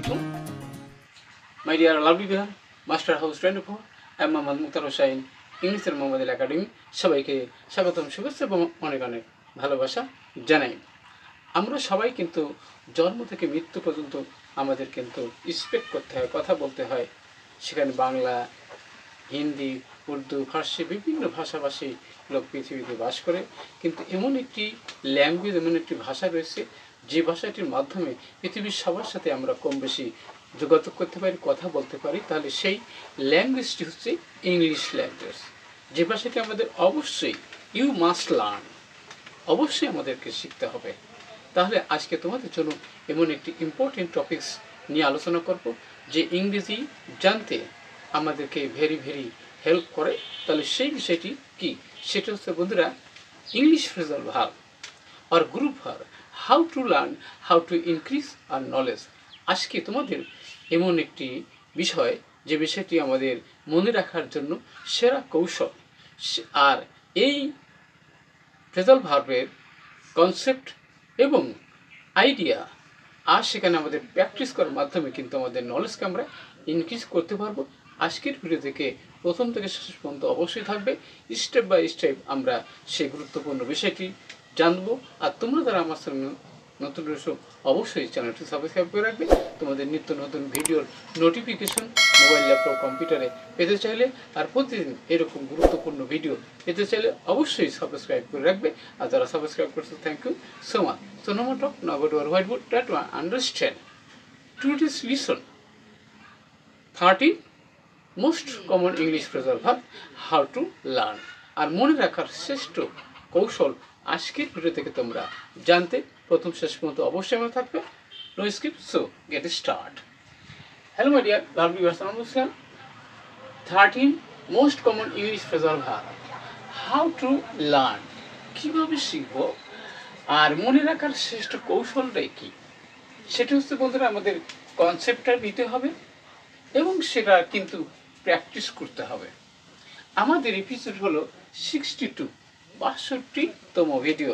Assalamualaikum. My dear lovely viewer, Master House 24, I am Mohammad Mukhtar Hossain, English Mohammed Academy সবাইকে স্বাগতম শুভেচ্ছা এবং অনেক অনেক ভালোবাসা জানাই। আমরা সবাই কিন্তু জন্ম থেকে মৃত্যু পর্যন্ত আমাদের কিন্তু স্পিক করতে হয়, কথা বলতে হয়। সেখানে বাংলা, হিন্দি, উর্দু, ফার্সি বিভিন্ন ভাষাভাষী লোক পৃথিবীতে বাস করে, কিন্তু এমন একটি ল্যাঙ্গুয়েজ, এমন একটি ভাষা রয়েছে যে ভাষাটির মাধ্যমে পৃথিবীর সবার সাথে আমরা কম বেশি যোগাযোগ করতে পারি, কথা বলতে পারি। তাহলে সেই ল্যাঙ্গুয়েজটি হচ্ছে ইংলিশ ল্যাঙ্গুয়েজ, যে ভাষাটি আমাদের অবশ্যই ইউ মাস্ট লার্ন, অবশ্যই আমাদেরকে শিখতে হবে। তাহলে আজকে তোমাদের জন্য এমন একটি ইম্পর্টেন্ট টপিকস নিয়ে আলোচনা করব, যে ইংরেজি জানতে আমাদেরকে ভেরি হেল্প করে। তাহলে সেই বিষয়টি কি? সেটা হচ্ছে বন্ধুরা ইংলিশ ফ্রেজাল ভার্ব আর group verb, how to learn, how to increase our knowledge. আজকে তোমাদের এমন একটি বিষয়, যে বিষয়টি আমাদের মনে রাখার জন্য সেরা কৌশল। আর এই ফ্রেজাল ভার্বের কনসেপ্ট এবং আইডিয়া, আর সেখানে আমাদের প্র্যাকটিস করার মাধ্যমে কিন্তু আমাদের নলেজকে আমরা ইনক্রিজ করতে পারবো। আজকের ভিডিও থেকে প্রথম থেকে শেষ পর্যন্ত অবশ্যই থাকবে, স্টেপ বাই স্টেপ আমরা সেই গুরুত্বপূর্ণ বিষয়টি জানবো। আর তোমরা যারা আমার সঙ্গে নতুন রয়েছে অবশ্যই চ্যানেলটি সাবস্ক্রাইব করে রাখবে। তোমাদের নিত্য নতুন ভিডিওর নোটিফিকেশন মোবাইল, ল্যাপটপ, কম্পিউটারে পেতে চাইলে, আর প্রতিদিন এরকম গুরুত্বপূর্ণ ভিডিও পেতে চাইলে অবশ্যই সাবস্ক্রাইব করে রাখবে। আর যারা সাবস্ক্রাইব করছে, thank you so much. So no more talk, now go to our whiteboard, try to understand. Today's lesson 30 most common English phrasal verb, how to learn. আর মনে রাখার শ্রেষ্ঠ কৌশল আজকের ভিডিও থেকে তোমরা জানতে প্রথম শেষ পর্যন্ত অবশ্যই মনে থাকবে। No skip, so get start. Hello my dear lovely viewers, নমস্কার। 13 most common English phrasal verb, how to learn, কীভাবে শিখবো আর মনে রাখার শ্রেষ্ঠ কৌশলটাই কি? সেটা হচ্ছে বন্ধুরা আমাদের কনসেপ্টটা নিতে হবে এবং সেটা কিন্তু প্র্যাকটিস করতে হবে। আমাদের এপিসোড হলো 62, 62তম ভিডিও।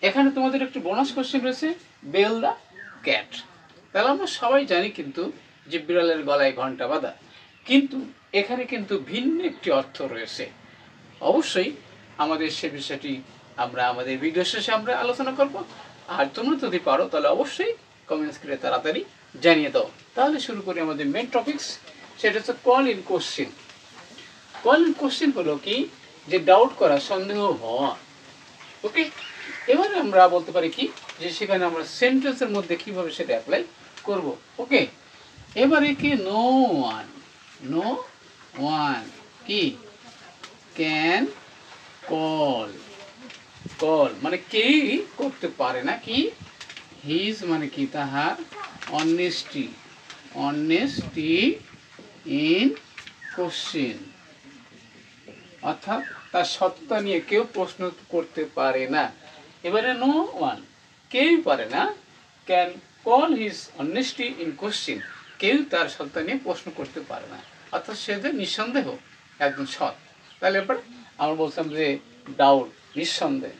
এখানে তোমাদের একটি বোনাস কোশ্চেন রয়েছে, বেল দ্য ক্যাট। তাহলে আমরা সবাই জানি কিন্তু যে বিড়ালের গলায় ঘন্টা বাঁধা, কিন্তু এখানে কিন্তু ভিন্ন একটি অর্থ রয়েছে। অবশ্যই আমাদের সে বিষয়টি আমরা আমাদের ভিডিও শেষে আমরা আলোচনা করব। আর তোমরা যদি পারো তাহলে অবশ্যই কমেন্টস করে তাড়াতাড়ি জানিয়ে দাও। তাহলে শুরু করি আমাদের মেন টপিকস, সেটা হচ্ছে call in question. Call in question হলো কি, যে ডাউট করা, সন্দেহ হওয়া। ওকে, এবারে আমরা বলতে পারি কি, যে সেখানে আমরা সেন্টেন্সের মধ্যে কিভাবে সেটা অ্যাপ্লাই করব। ওকে, এবারে কি, নো ওয়ান কি ক্যান কল, কল মানে কেউই করতে পারে না কি, হিজ মানে কি তাহার, অনেস্টি ইন কোশ্চেন, অর্থাৎ তার সত্তা নিয়ে কেউ প্রশ্ন করতে পারে না। এবারে নো ওয়ান, কেউই পারে না, can call his honesty in question, কেউ তার সত্তা নিয়ে প্রশ্ন করতে পারে না, অর্থাৎ সে যে নিঃসন্দেহ একদম সৎ। তাহলে এবার আমরা বলছিলাম যে ডাউট, নিঃসন্দেহ,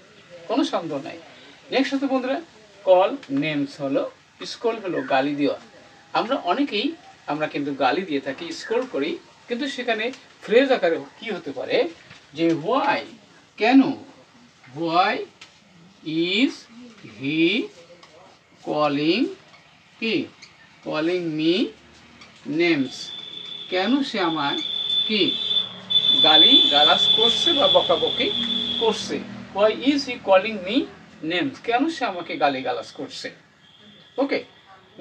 কোনো সন্দেহ নাই। নেক্সট হচ্ছে বন্ধুরা কল নেমস, হলো স্কোল, হলো গালি দেওয়া। আমরা অনেকেই আমরা কিন্তু গালি দিয়ে থাকি, স্কোল করি, কিন্তু সেখানে ফ্রেজ আকারে কি হতে পারে, যে হোয়াই, কেন, হোয়াই ইজ হি কলিং কি, কলিং মি নেমস, কেন সে আমায় কি গালাস করছে বা বকাবকি করছে। Why is he calling me names, কেন সে আমাকে গালাস করছে। ওকে,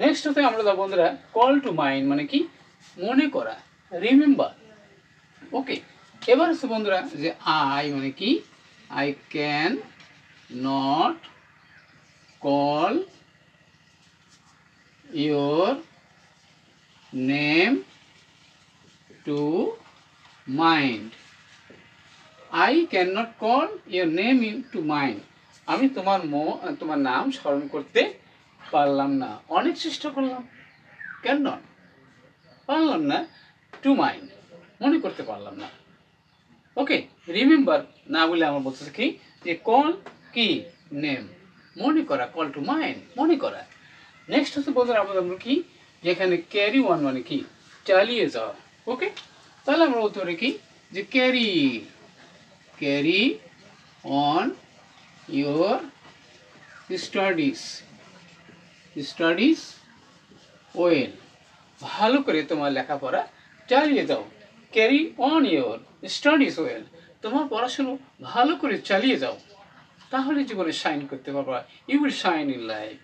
নেক্সট হতে আমরা বন্ধুরা কল টু মাইন্ড মানে কি, মনে করা, রিমেম্বার। ওকে, এবার হচ্ছে বন্ধুরা যে আই মানে কি, I can not call your name to mind, I can not call your name to mind, আমি তোমার নাম স্মরণ করতে পারলাম না, অনেক চেষ্টা করলাম, কেন নট পারলাম না, টু মাইন্ড মনে করতে পারলাম না। ওকে, রিমেম্বার না বলে আমরা বলতেছি কি, যে কল কি নেম, মনে করা, কল টু মাইন্ড মনে করা। নেক্সট হচ্ছে বন্ধুরা আমরা কি, যেখানে ক্যারি অন মানে কি চালিয়ে যাওয়া। ওকে, তাহলে আমরা উত্তরে কি যে carry carry on your studies studies well, ভালো করে তোমার লেখাপড়া চালিয়ে যাও। Carry on your studies well, তোমার পড়াশুনো ভালো করে চালিয়ে যাও, তাহলে জীবনে শাইন করতে পারবা। You will shine in life.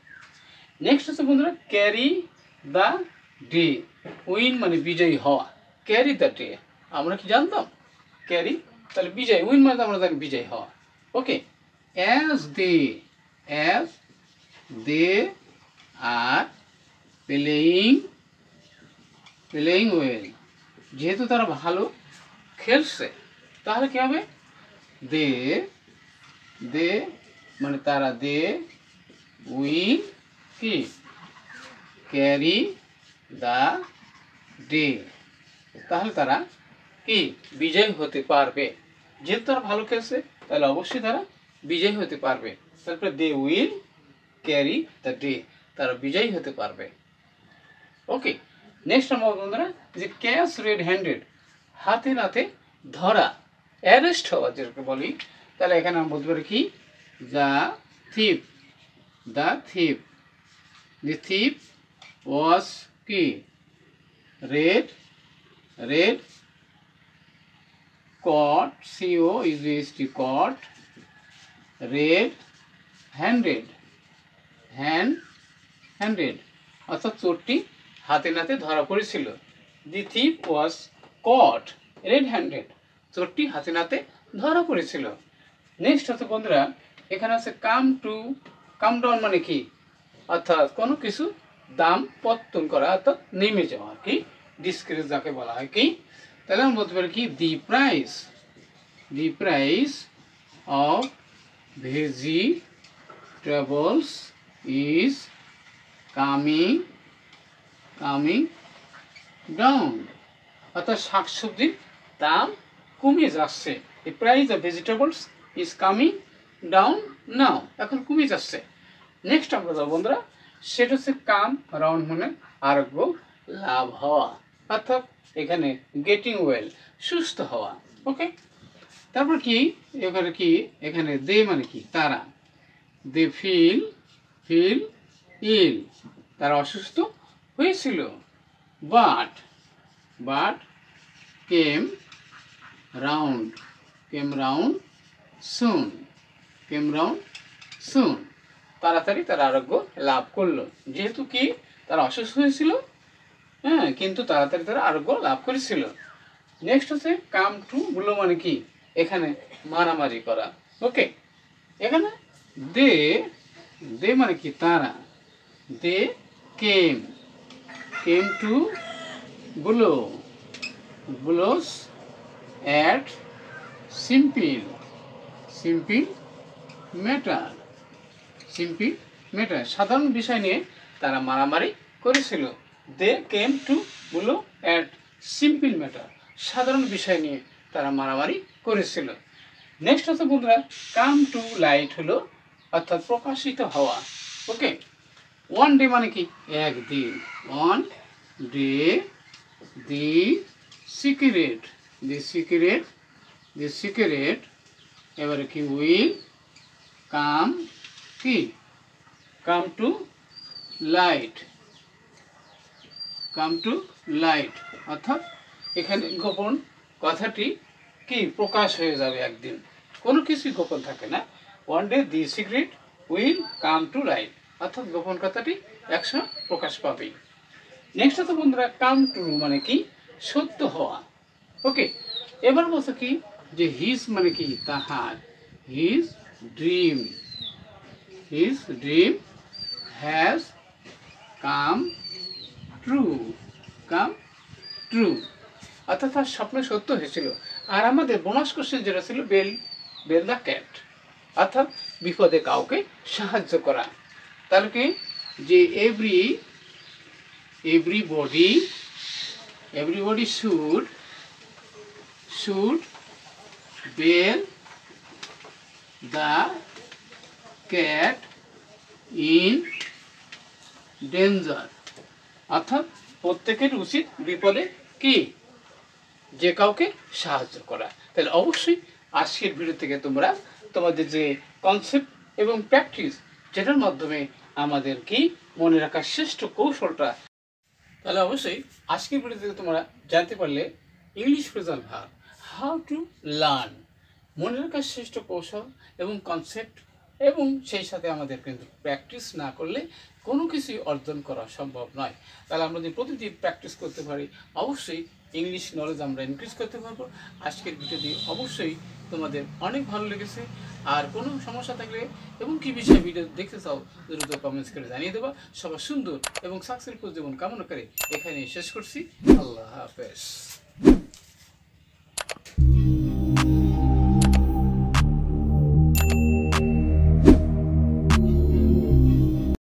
Next হচ্ছে বন্ধুরা ক্যারি দ্য ডে। উইন মানে বিজয়ী হওয়া, ক্যারি দ্য ডে আমরা কি জানতাম ক্যারি, তাহলে বিজয়, উইন মানে আমরা জানি বিজয়ী হওয়া। Okay, as they are playing well, যেহেতু তারা ভালো খেলছে তাহলে কি হবে দে মানে তারা দে উইল কি ক্যারি দ্য ডে, তাহলে তারা কি বিজয়ী হতে পারবে। যেহেতু তারা ভালো খেলছে তাহলে অবশ্যই তারা বিজয়ী হতে পারবে। তারপরে they will carry the day, তারা বিজয়ী হতে পারবে। ওকে, নেক্সট আমরা বন্ধুরা যে ক্যাচ রেড হ্যান্ডেড, হাতে নাতে ধরা, অ্যারেস্ট হওয়া যেটাকে বলি, তাহলে এখানে আমরা বলতে পারি কি দ্য থিপ ওয়াজ কি red caught caught red handed অর্থাৎ চোরটি হাতে নাতে ধরা পড়েছিল। দি থিপ ওয়াজ কট রেড হ্যান্ডেড, চোরটি হাতে নাতে ধরা পড়েছিল। নেক্সট হচ্ছে বন্ধুরা এখানে আছে কাম ডাউন মানে কি, অর্থাৎ কোনো কিছু দাম পত্তন করা, অর্থাৎ নেমে যাওয়া কি, ডিসক্রিজ যাকে বলা হয় কি, তাহলে আমরা বলতে পারি কি দি price of vegetables is coming down, অর্থাৎ শাকসবজির দাম কমে যাচ্ছে। দি price of vegetables is coming down now, এখন কমে যাচ্ছে। নেক্সট আমরা যাবো বন্ধুরা, সেটা হচ্ছে কাম রাউন্ড মানে আরোগ্য লাভ হওয়া, অর্থাৎ এখানে গেটিং ওয়েল সুস্থ হওয়া। ওকে, তারপর কি এখানে দে মানে কি তারা, দে ফিল ইল, তারা অসুস্থ হয়েছিল। বাট কেম রাউন্ড সুন, তাড়াতাড়ি তারা আরোগ্য লাভ করলো। যেহেতু কি তারা অসুস্থ হয়েছিল, হ্যাঁ, কিন্তু তাড়াতাড়ি তারা আরোগ্য লাভ করেছিল। নেক্সট হচ্ছে কাম টু গুলো মানে কি এখানে মারামারি করা। ওকে, এখানে দে মানে কি তারা, they came to blows at simple matter, সাধারণ বিষয় নিয়ে তারা মারামারি করেছিল। They came to blow at simple matter, সাধারণ বিষয় নিয়ে তারা মারামারি করেছিল। নেক্সট হচ্ছে বন্ধুরা কাম টু লাইট হলো অর্থাৎ প্রকাশিত হওয়া। ওকে, ওয়ান ডে মানে কি একদিন, ওয়ান ডে দি সিক্রেট এবারে কি উইল কাম টু লাইট অর্থাৎ এখানে গোপন কথাটি কি প্রকাশ হয়ে যাবে একদিন, কোনো কিছুই গোপন থাকে না। One day the secret will come to light, অর্থাৎ গোপন কথাটি একসময় প্রকাশ পাবে। নেক্সট হচ্ছে বন্ধুরা কাম টু মানে কি সত্য হওয়া। ওকে, এবার বলছে কি যে হিজ মানে কি তাহার, his dream has come true অর্থাৎ তার স্বপ্ন সত্য হয়েছিল। আর আমাদের বোনাস কোশ্চেন যেটা ছিল বেল দ্য ক্যাট, অর্থাৎ বিপদে কাউকে সাহায্য করা। তাহলে কি যে everybody should bail the cat in danger, অর্থাৎ প্রত্যেকের উচিত বিপদে কি যে কাউকে সাহায্য করা। তাহলে অবশ্যই আজকের ভিডিও থেকে তোমরা তোমাদের যে কনসেপ্ট এবং প্র্যাকটিস, যেটার মাধ্যমে আমাদের কি মনে রাখার শ্রেষ্ঠ কৌশলটা, তাহলে অবশ্যই আজকের ভিডিও থেকে তোমরা জানতে পারলে English phrasal verb how to learn, মনে রাখার শ্রেষ্ঠ কৌশল এবং কনসেপ্ট, এবং সেই সাথে আমাদের কিন্তু প্র্যাকটিস না করলে কোনো কিছুই অর্জন করা সম্ভব নয়। তাহলে আমরা যদি প্রতিদিন প্র্যাকটিস করতে পারি, অবশ্যই ইংলিশ নলেজ আমরা ইনক্রিজ করতে পারবো। আজকের ভিডিওটি অবশ্যই তোমাদের অনেক ভালো লেগেছে। আর কোনো সমস্যা থাকলে এবং কী বিষয়ে ভিডিও দেখতে চাও দ্রুত কমেন্টস করে জানিয়ে দেবা। সবার সুন্দর এবং সাকসেসফুল জীবন কামনা করে এখানেই শেষ করছি। আল্লাহ হাফেজ।